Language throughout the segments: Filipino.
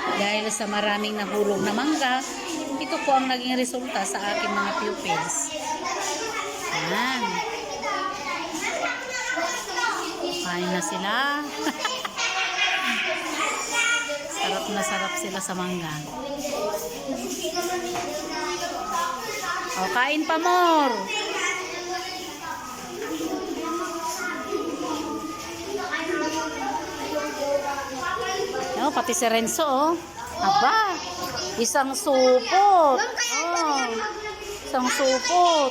Dahil sa maraming nahulog na mangga, ito po ang naging resulta sa aking mga pupils. Ayan. Kain na sila. Sarap na sarap sila sa mangga. O, kain pa more. O, pati si Renzo, oh. Aba, isang supot. Oh, isang supot.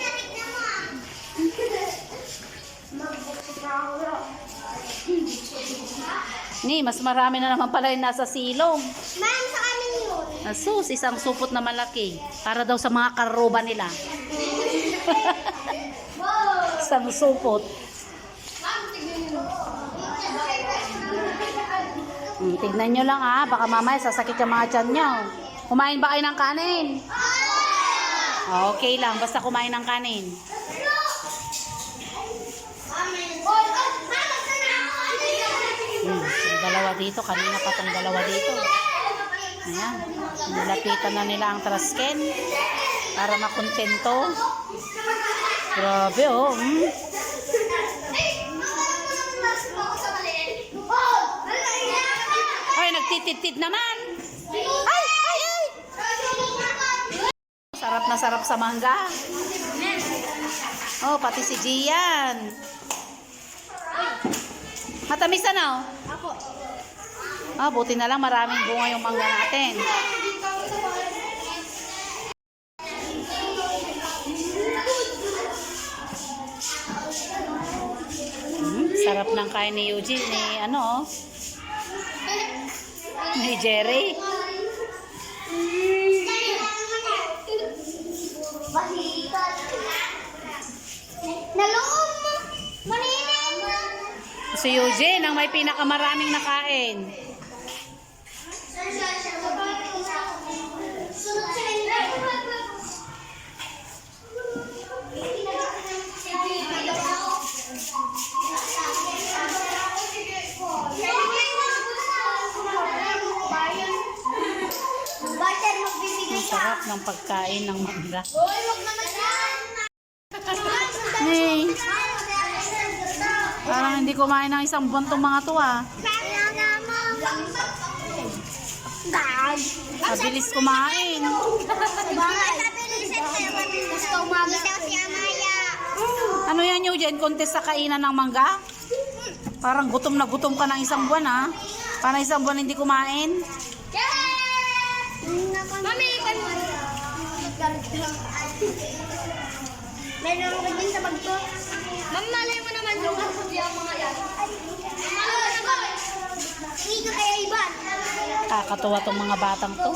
Ni, mas marami na naman pala yung nasa silong. Ma'am, sa amin yun. Asus, isang supot na malaki. Para daw sa mga karuba nila. Isang supot. Tignan nyo lang baka mamaya sasakit yung mga tiyan nyo. Kumain ba kayo ng kanin? Okay lang, basta kumain ng kanin. Yung dalawa dito, kanina pa tong dalawa dito. Ayan, nilapitan na nila ang trasken para makontento. Grabe oh. Ay, nagtitid-tid naman. Ay, ay, ay. Sarap na sarap sa mangga. Oh, pati si Gian. Matamis na, oh. Buti na lang maraming bunga yung mangga natin. Sarap ng kain ni Eugene, ni Jerry. Si Eugene ang may pinakamaraming nakain. Ang sarap ng pagkain ng mangga. Hey, parang hindi kumain ng isang buwan tong mga to Mabilis kumain. Ano yan yung dyan? Contest sa kainan ng mangga? Parang gutom na gutom ka ng isang buwan Parang isang buwan hindi kumain. Mami, meron ako din sa bag ko. Ma'am, malay mo naman yung mga yan. Hindi ka kaya iba. Kakatuwa tong mga batang to.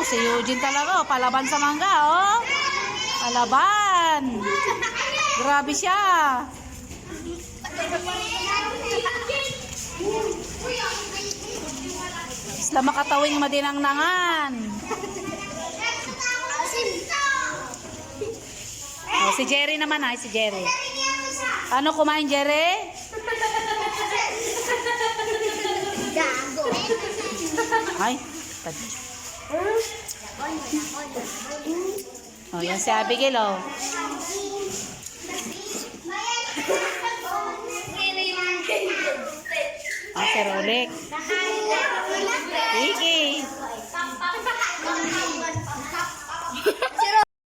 Si Eugene talaga, palaban sa mangga, Palaban. Grabe siya. Isla makatawing madinang-nangan. Si Jerry naman si Jerry. Ano kumain, Jerry? Gago. Ay, yan si Abigail, si Rolex. Sige.